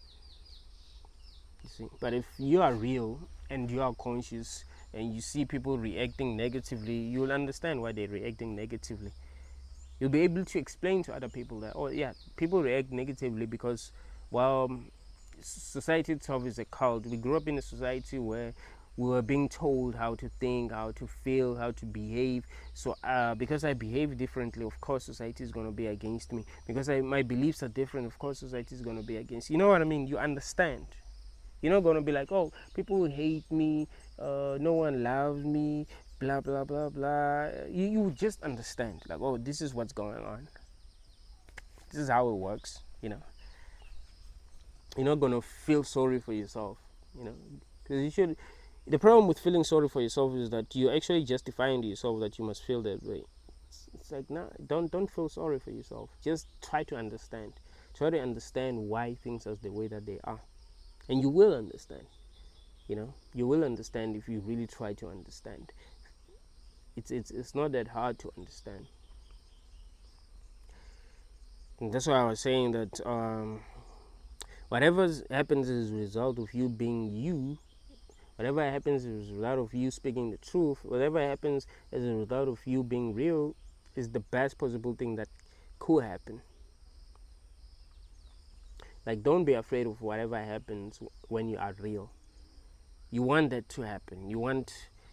You see. But if you are real and you are conscious and you see people reacting negatively, you'll understand why they're reacting negatively. You'll be able to explain to other people that, oh yeah, people react negatively because, well, society itself is a cult. We grew up in a society where we were being told how to think, how to feel, how to behave. So because I behave differently, of course society is going to be against me. Because my beliefs are different, of course society is going to be against. You know what I mean? You understand. You're not going to be like, oh, people hate me, no one loves me, blah, blah, blah, blah. You just understand, like, oh, this is what's going on. This is how it works, You're not going to feel sorry for yourself, Because you should. The problem with feeling sorry for yourself is that you're actually justifying to yourself that you must feel that way. It's like, no, don't feel sorry for yourself. Just try to understand. Try to understand why things are the way that they are. And you will understand. You will understand if you really try to understand. It's not that hard to understand. And that's why I was saying that whatever happens as a result of you being you, whatever happens as a result of you speaking the truth, whatever happens as a result of you being real, is the best possible thing that could happen. Like, don't be afraid of whatever happens when you are real. You want that to happen. You want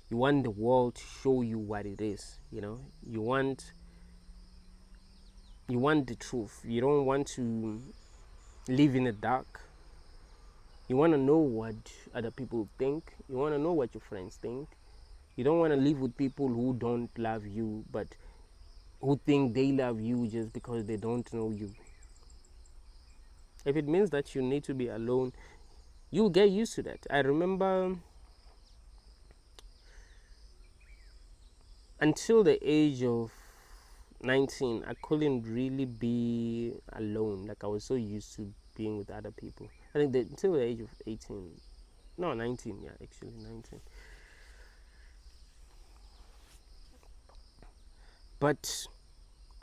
the world to show you what it is. You want the truth. You don't want to live in the dark. You want to know what other people think. You want to know what your friends think. You don't want to live with people who don't love you, but who think they love you just because they don't know you. If it means that you need to be alone, you'll get used to that. I remember until the age of 19, I couldn't really be alone. Like, I was so used to being with other people. I think that until the age of 18, no, 19, yeah, actually 19. But,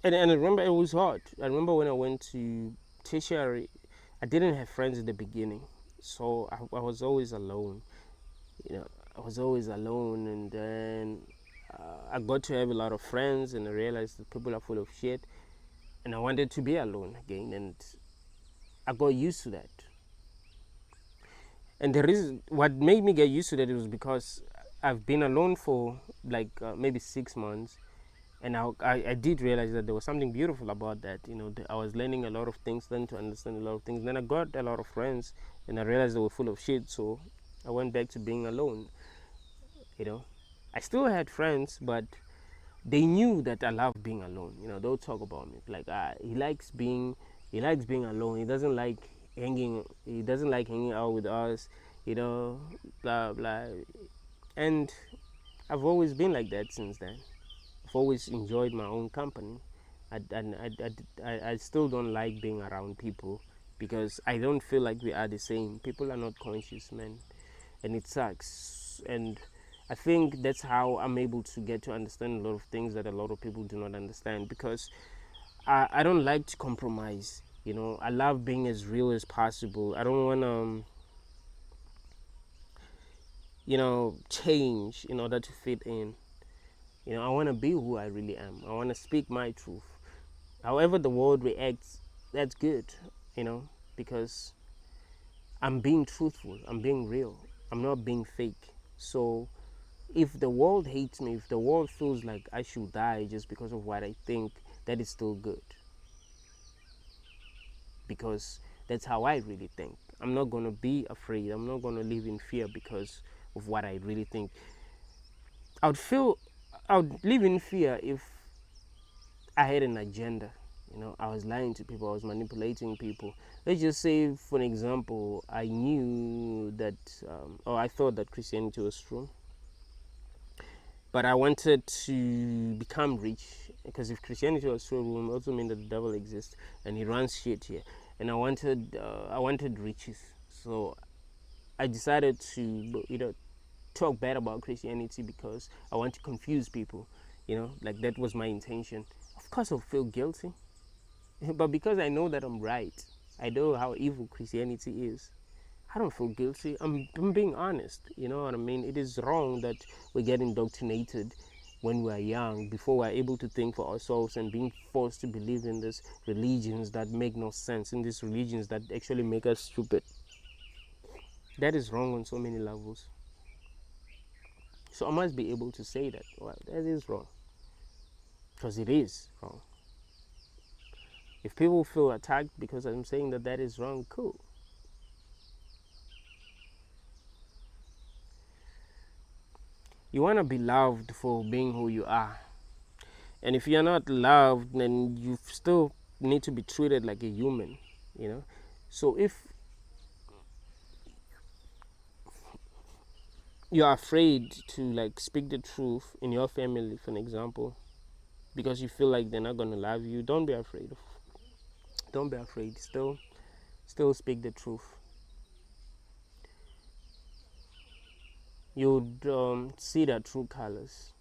and I remember it was hard. I remember when I went to tertiary, I didn't have friends at the beginning. So I was always alone. I was always alone, and then I got to have a lot of friends, and I realized that people are full of shit, and I wanted to be alone again, and I got used to that. And the reason what made me get used to that was because I've been alone for like maybe 6 months, and I did realize that there was something beautiful about that. I was learning a lot of things, learning to understand a lot of things. Then I got a lot of friends, and I realized they were full of shit, so I went back to being alone. I still had friends, but they knew that I love being alone. They'll talk about me like, he likes being alone. He doesn't like hanging out with us, blah blah. And I've always been like that since then. I've always enjoyed my own company. I still don't like being around people because I don't feel like we are the same. People are not conscious, man, and it sucks. And I think that's how I'm able to get to understand a lot of things that a lot of people do not understand, because I don't like to compromise. I love being as real as possible. I don't want to change in order to fit in. I want to be who I really am. I want to speak my truth. However the world reacts, that's good, because I'm being truthful, I'm being real, I'm not being fake. So if the world hates me, if the world feels like I should die just because of what I think, that is still good, because that's how I really think. I'm not going to be afraid, I'm not going to live in fear because of what I really think. I would live in fear if I had an agenda. I was lying to people, I was manipulating people. Let's just say, for an example, I knew that, or I thought that Christianity was true, but I wanted to become rich, because if Christianity was true, it would also mean that the devil exists and he runs shit here. And I wanted riches, so I decided to, talk bad about Christianity because I want to confuse people. Like that was my intention. Of course, I'll feel guilty. But because I know that I'm right, I know how evil Christianity is, I don't feel guilty. I'm being honest. You know what I mean? It is wrong that we get indoctrinated when we're young, before we're able to think for ourselves, and being forced to believe in these religions that make no sense, in these religions that actually make us stupid. That is wrong on so many levels. So I must be able to say that, well, that is wrong. Because it is wrong. If people feel attacked because I'm saying that that is wrong, cool. You want to be loved for being who you are. And if you're not loved, then you still need to be treated like a human. So if you're afraid to speak the truth in your family, for an example, because you feel like they're not going to love you, don't be afraid. Don't be afraid. Still speak the truth. You'd see their true colors.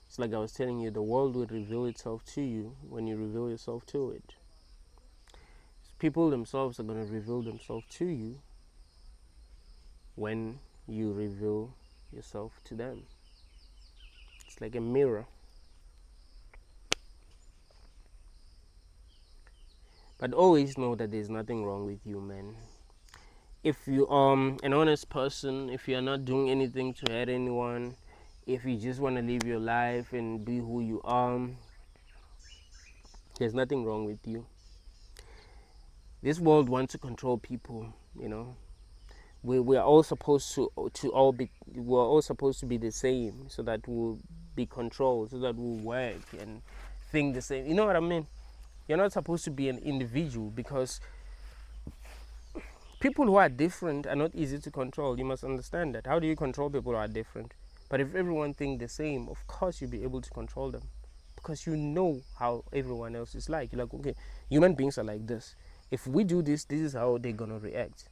It's like I was telling you, the world will reveal itself to you when you reveal yourself to it. People themselves are going to reveal themselves to you when you reveal yourself to them. It's like a mirror. But always know that there's nothing wrong with you, man. If you an honest person, if you're not doing anything to hurt anyone, if you just want to live your life and be who you are, there's nothing wrong with you. This world wants to control people. We're all supposed to we're all supposed to be the same, so that we'll be controlled, so that we'll work and think the same. You know what I mean? You're not supposed to be an individual, because people who are different are not easy to control. You must understand that. How do you control people who are different? But if everyone thinks the same, of course you'll be able to control them, because you know how everyone else is like. You're like, okay, human beings are like this. If we do this, this is how they're gonna react.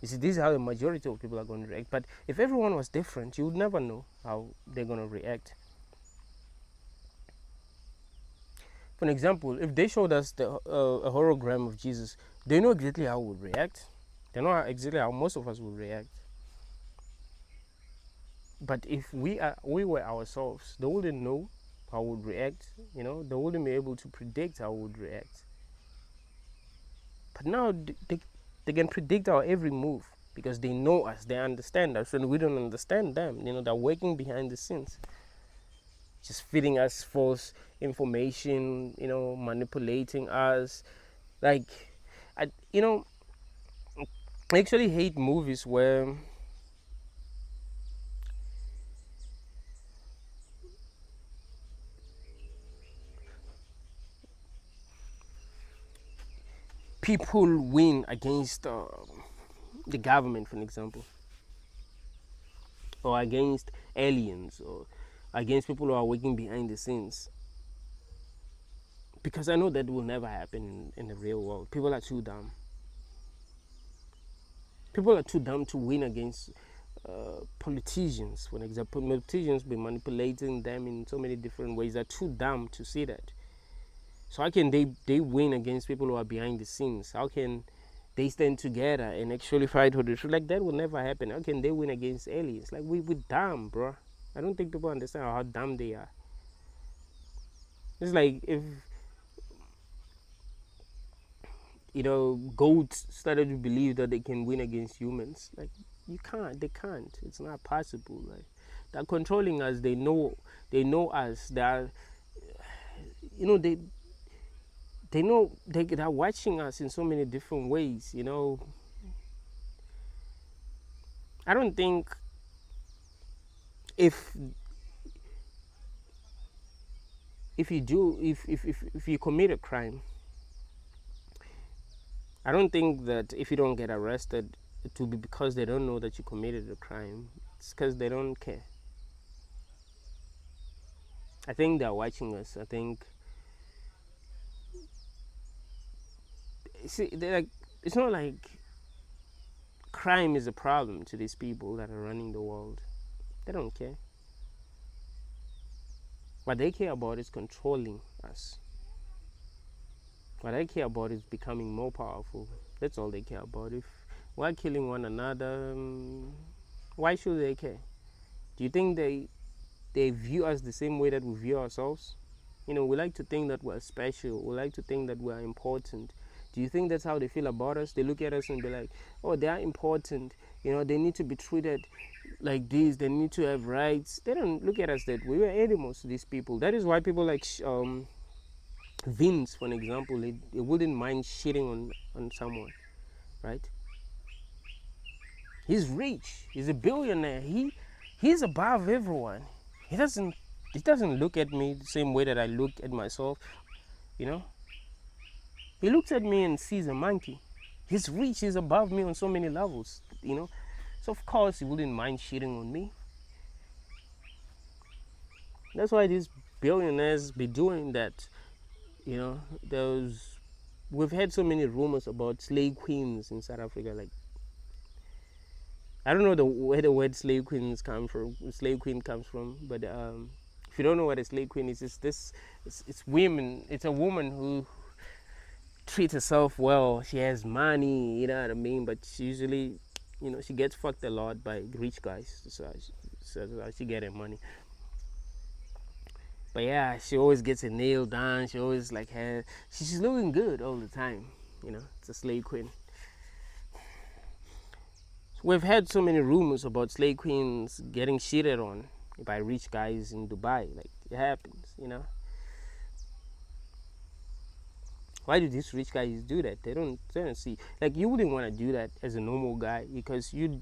You see, this is how the majority of people are going to react. But if everyone was different, you would never know how they're going to react. For an example, if they showed us a hologram of Jesus, they know exactly how we would react. They know exactly how most of us would react. But if we were ourselves, they wouldn't know how we would react. They wouldn't be able to predict how we would react. But now they can predict our every move, because they know us, they understand us, and we don't understand them. They're working behind the scenes, just feeding us false information, manipulating us. I actually hate movies where people win against the government, for an example, or against aliens, or against people who are working behind the scenes. Because I know that will never happen in the real world. People are too dumb. People are too dumb to win against politicians. For example, politicians be manipulating them in so many different ways. They're too dumb to see that. So how can they win against people who are behind the scenes? How can they stand together and actually fight for the truth? Like, that will never happen. How can they win against aliens? Like, we dumb, bro. I don't think people understand how dumb they are. It's like if goats started to believe that they can win against humans. Like, you can't. They can't. It's not possible. Like, they're controlling us. They know us. They are, they know they're watching us in so many different ways. I don't think if you commit a crime, I don't think that if you don't get arrested, it will be because they don't know that you committed a crime. It's because they don't care. I think they're watching us. I think, see, they're like, it's not like crime is a problem to these people that are running the world. They don't care. What they care about is controlling us. What they care about is becoming more powerful. That's all they care about. If we're killing one another, why should they care? Do you think they view us the same way that we view ourselves? We like to think that we're special. We like to think that we're important. Do you think that's how they feel about us? They look at us and be like, oh, they are important. They need to be treated like this. They need to have rights. They don't look at us that way. We're animals to these people. That is why people like Vince, for an example, they wouldn't mind shitting on someone, right? He's rich. He's a billionaire. He's above everyone. He doesn't look at me the same way that I look at myself. He looks at me and sees a monkey. He's rich. He's above me on so many levels. So of course he wouldn't mind shitting on me. That's why these billionaires be doing that. We've had so many rumors about slave queens in South Africa. Like, I don't know where the word slave queen comes from, but if you don't know what a slave queen is, it's women. It's a woman who treats herself well. She has money, you know what I mean. But she usually, she gets fucked a lot by rich guys. So she get her money. But yeah, she always gets her nail done. She always she's looking good all the time. It's a slave queen. We've had so many rumors about slave queens getting shitted on by rich guys in Dubai. Like, it happens. Why do these rich guys do that? They don't see. Like, you wouldn't want to do that as a normal guy because you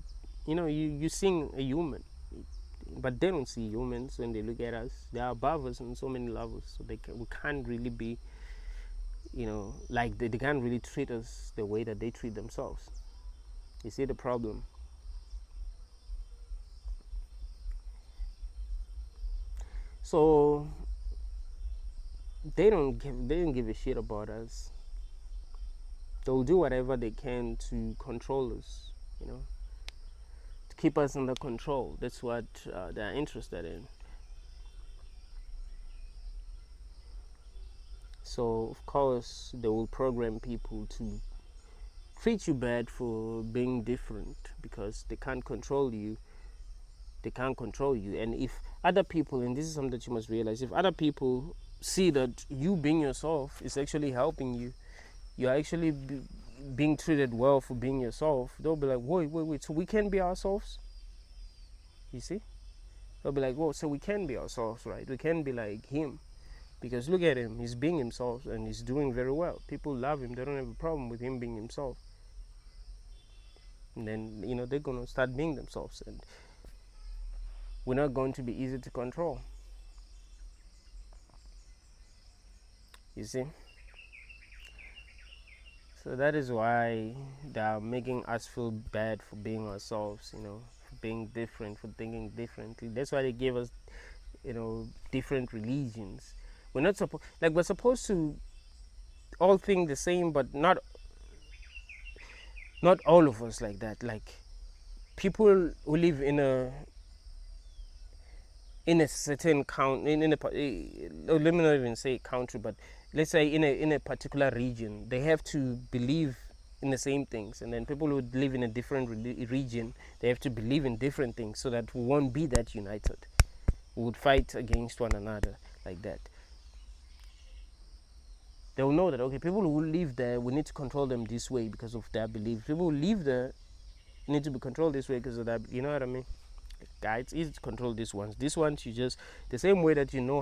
seeing a human. But they don't see humans when they look at us. They are above us on so many levels. So we can't really be, like they can't really treat us the way that they treat themselves. You see the problem? So they don't give a shit about us. They'll do whatever they can to control us, to keep us under control. That's what they're interested in. So of course they will program people to treat you bad for being different because they can't control you. And if other people, and this is something that you must realize, if other people see that you being yourself is actually helping you, you're actually being treated well for being yourself, they'll be like, wait, so we can be ourselves? You see? They'll be like, whoa, so we can be ourselves, right? We can be like him. Because look at him, he's being himself and he's doing very well. People love him, they don't have a problem with him being himself. And then, they're going to start being themselves. And we're not going to be easy to control. You see? So that is why they're making us feel bad for being ourselves, for being different, for thinking differently. That's why they gave us, different religions. We're supposed to all think the same, but not all of us like that. Like, people who live in in a certain country, let me not even say country, but let's say in a particular region, they have to believe in the same things, and then people who live in a different region, they have to believe in different things, so that we won't be that united. We would fight against one another like that. They will know that, okay, people who live there, we need to control them this way because of their beliefs. People who live there need to be controlled this way because of that. You know what I mean? Guys, it's easy to control these ones. These ones, you just, the same way that you know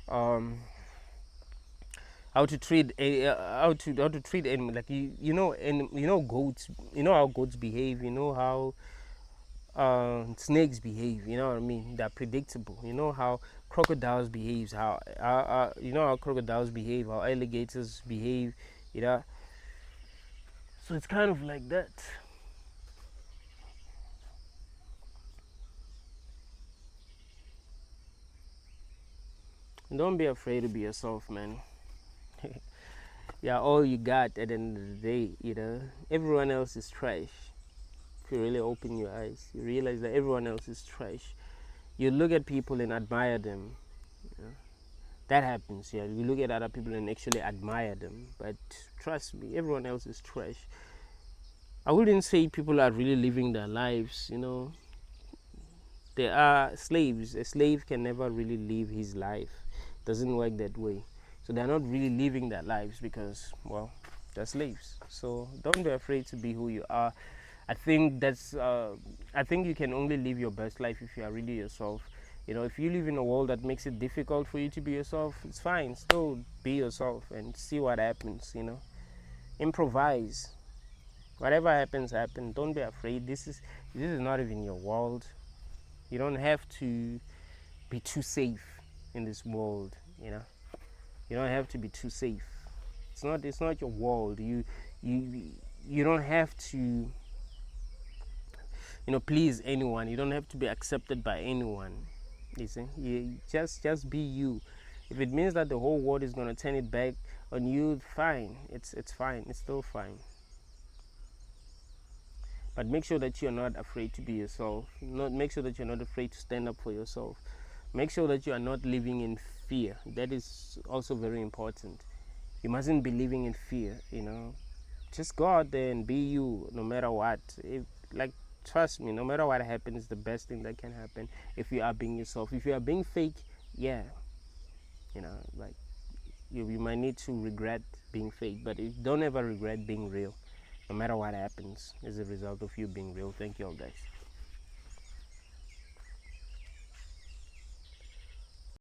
um, how to treat a how to treat animals, like you know, and you know goats, you know how goats behave, you know how snakes behave, you know what I mean? They're predictable. You know how crocodiles behaves, how you know how crocodiles behave, how alligators behave, you know. So it's kind of like that. And don't be afraid to be yourself, man. Yeah, all you got at the end of the day, you know. Everyone else is trash. If you really open your eyes, you realize that everyone else is trash. You look at people and admire them. You know? That happens, yeah. You look at other people and actually admire them. But trust me, everyone else is trash. I wouldn't say people are really living their lives, you know. They are slaves. A slave can never really live his life. It doesn't work that way. So they're not really living their lives because, well, they're slaves. So don't be afraid to be who you are. I think that's. I think you can only live your best life if you are really yourself. You know, if you live in a world that makes it difficult for you to be yourself, it's fine. Still be yourself and see what happens. You know, improvise. Whatever happens, happen. Don't be afraid. This is not even your world. You don't have to be too safe in this world. You know, you don't have to be too safe. It's not your world. You you don't have to, please anyone. You don't have to be accepted by anyone. You see, you just be you. If it means that the whole world is gonna turn it back on you, fine. It's fine. It's still fine. But make sure that you're not afraid to be yourself. Not make sure that you're not afraid to stand up for yourself. Make sure that you are not living in fear. That is also very important. You mustn't be living in fear. Just go out there and be you, no matter what. If like trust me, no matter what happens, the best thing that can happen if you are being yourself. If you are being fake, yeah, like you might need to regret being fake, but don't ever regret being real, no matter what happens as a result of you being real. Thank you all, guys.